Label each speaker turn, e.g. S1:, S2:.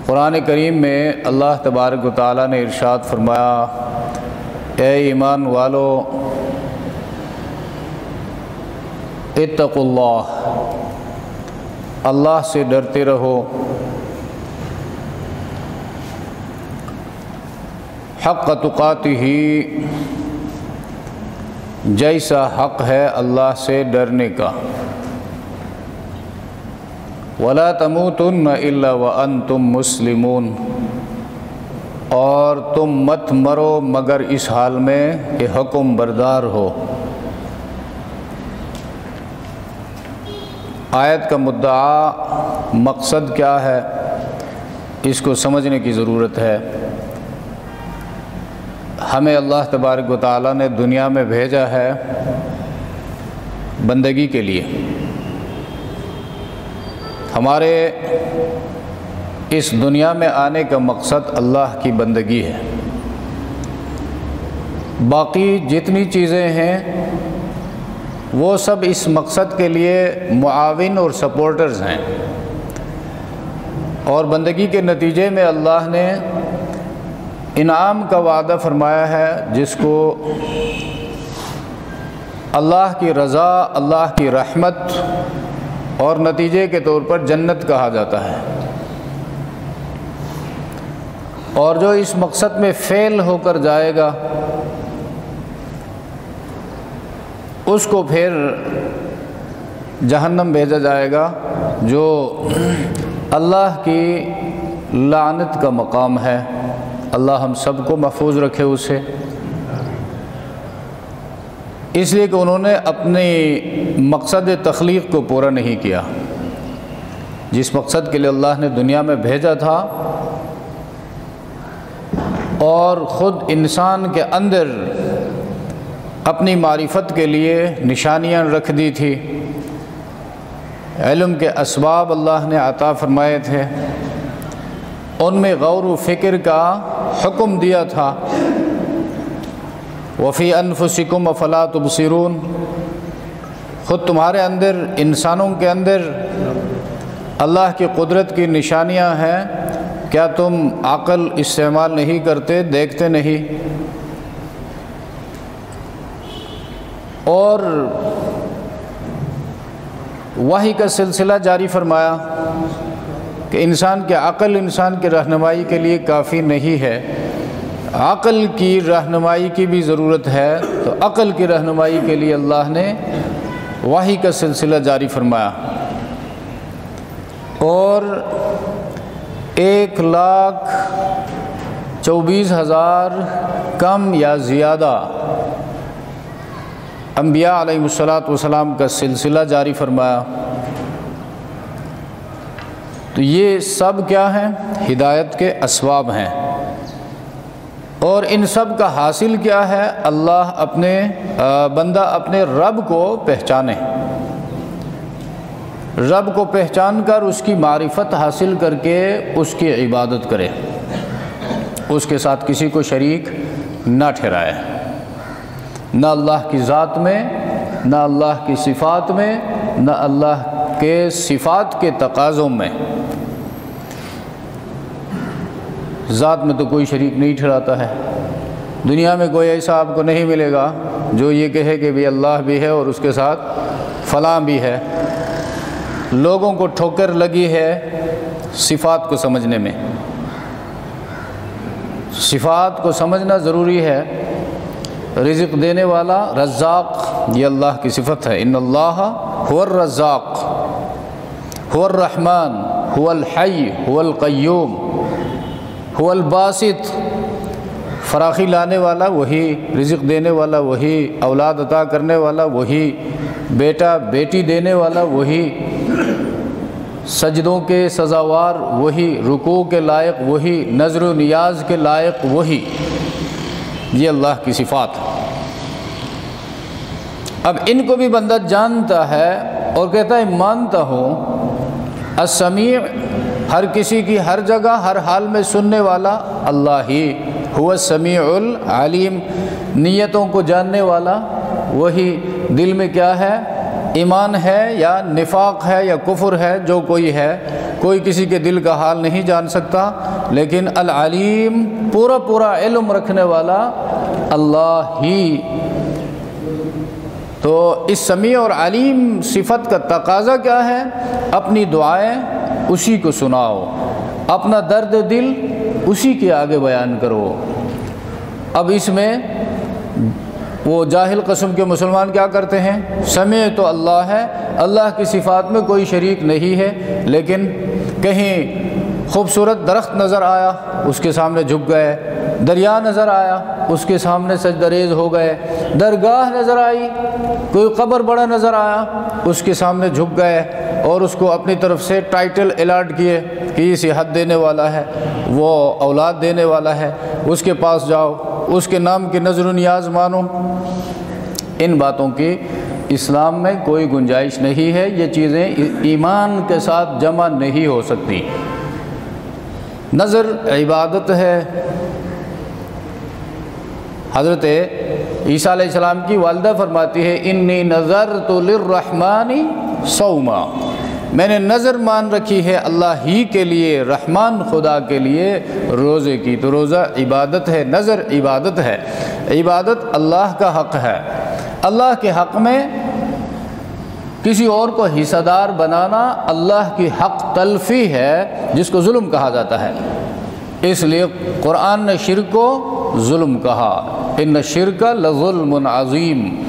S1: قرآن کریم میں اللہ تبارک و تعالیٰ نے ارشاد فرمایا، اے ایمان والو اتقوا اللہ، اللہ سے ڈرتے رہو، حق تقاتہ، جیسا حق ہے اللہ سے ڈرنے کا، وَلَا تَمُوتُنَّ إِلَّا وَأَنْتُمْ مُسْلِمُونَ، اور تم مت مرو مگر اس حال میں کہ حکم بردار ہو۔ آیت کا مدعا مقصد کیا ہے، اس کو سمجھنے کی ضرورت ہے۔ ہمیں اللہ تبارک و تعالیٰ نے دنیا میں بھیجا ہے بندگی کے لیے۔ ہمارے اس دنیا میں آنے کا مقصد اللہ کی بندگی ہے۔ باقی جتنی چیزیں ہیں وہ سب اس مقصد کے لیے معاون اور سپورٹرز ہیں، اور بندگی کے نتیجے میں اللہ نے انعام کا وعدہ فرمایا ہے، جس کو اللہ کی رضا، اللہ کی رحمت اور نتیجے کے طور پر جنت کہا جاتا ہے۔ اور جو اس مقصد میں فیل ہو کر جائے گا اس کو پھر جہنم بھیجا جائے گا، جو اللہ کی لعنت کا مقام ہے۔ اللہ ہم سب کو محفوظ رکھے اسے، اس لیے کہ انہوں نے اپنی مقصد تخلیق کو پورا نہیں کیا۔ جس مقصد کے لیے اللہ نے دنیا میں بھیجا تھا اور خود انسان کے اندر اپنی معرفت کے لیے نشانیاں رکھ دی تھی، علم کے اسباب اللہ نے عطا فرمائے تھے، ان میں غور و فکر کا حکم دیا تھا، وَفِي أَنفُسِكُمْ أَفَلَا تُبْصِرُونَ، خود تمہارے اندر، انسانوں کے اندر اللہ کی قدرت کی نشانیاں ہیں، کیا تم عقل استعمال نہیں کرتے، دیکھتے نہیں؟ اور وحی کا سلسلہ جاری فرمایا کہ انسان کی عقل انسان کی رہنمائی کے لیے کافی نہیں ہے، عقل کی رہنمائی کی بھی ضرورت ہے، تو عقل کی رہنمائی کے لیے اللہ نے وحی کا سلسلہ جاری فرمایا، اور 1,24,000 کم یا زیادہ انبیاء علیہ السلام کا سلسلہ جاری فرمایا۔ تو یہ سب کیا ہیں؟ ہدایت کے اسباب ہیں، اور ان سب کا حاصل کیا ہے؟ اللہ بندہ اپنے رب کو پہچانے، رب کو پہچان کر اس کی معرفت حاصل کر کے اس کی عبادت کرے، اس کے ساتھ کسی کو شریک نہ ٹھہرائے، نہ اللہ کی ذات میں، نہ اللہ کی صفات میں، نہ اللہ کے صفات کے تقاضوں میں۔ ذات میں تو کوئی شریک نہیں ٹھہراتا ہے، دنیا میں کوئی ایسا آپ کو نہیں ملے گا جو یہ کہے کہ بھی اللہ بھی ہے اور اس کے ساتھ فلاں بھی ہے۔ لوگوں کو ٹھوکر لگی ہے صفات کو سمجھنے میں، صفات کو سمجھنا ضروری ہے۔ رزق دینے والا رزاق، یہ اللہ کی صفت ہے، ان اللہ هو الرزاق هو الرحمن هو الحی هو القیوم هو الباسط، فراخی لانے والا وہی، رزق دینے والا وہی، اولاد عطا کرنے والا وہی، بیٹا بیٹی دینے والا وہی، سجدوں کے سزاوار وہی، رکوع کے لائق وہی، نظر و نیاز کے لائق وہی، یہ اللہ کی صفات ہے۔ اب ان کو بھی بندہ جانتا ہے اور کہتا ہے مانتا ہوں، السمیع، ہر کسی کی ہر جگہ ہر حال میں سننے والا اللہ ہی، هو السمیع العلیم، نیتوں کو جاننے والا وہی، دل میں کیا ہے، ایمان ہے یا نفاق ہے یا کفر ہے، جو کوئی ہے کوئی کسی کے دل کا حال نہیں جان سکتا، لیکن العلیم پورا علم رکھنے والا اللہ ہی۔ تو اس سمیع اور علیم صفت کا تقاضا کیا ہے؟ اپنی دعائیں اسی کو سناؤ، اپنا درد دل اسی کے آگے بیان کرو۔ اب اس میں وہ جاہل قسم کے مسلمان کیا کرتے ہیں؟ سمیع تو اللہ ہے، اللہ کی صفات میں کوئی شریک نہیں ہے، لیکن کہیں خوبصورت درخت نظر آیا اس کے سامنے جھک گئے، دریا نظر آیا اس کے سامنے سجدہ ریز ہو گئے، درگاہ نظر آئی، کوئی قبر بڑا نظر آیا اس کے سامنے جھک گئے اور اس کو اپنی طرف سے ٹائٹل الاٹ کیے کہ یہ صحت دینے والا ہے، وہ اولاد دینے والا ہے، اس کے پاس جاؤ، اس کے نام کی نظر و نیاز مانو۔ ان باتوں کی اسلام میں کوئی گنجائش نہیں ہے، یہ چیزیں ایمان کے ساتھ جمع نہیں ہو سکتی۔ نظر عبادت ہے۔ حضرت عیسیٰ علیہ السلام کی والدہ فرماتی ہے انی نذرت للرحمن صوما، میں نے نظر مان رکھی ہے اللہ ہی کے لیے، رحمان خدا کے لیے روزے کی۔ تو روزہ عبادت ہے، نظر عبادت ہے، عبادت اللہ کا حق ہے۔ اللہ کے حق میں کسی اور کو حصہ دار بنانا اللہ کی حق تلفی ہے، جس کو ظلم کہا جاتا ہے۔ اس لیے قرآن نے شرک کو ظلم کہا، ان الشرک لظلم عظیم۔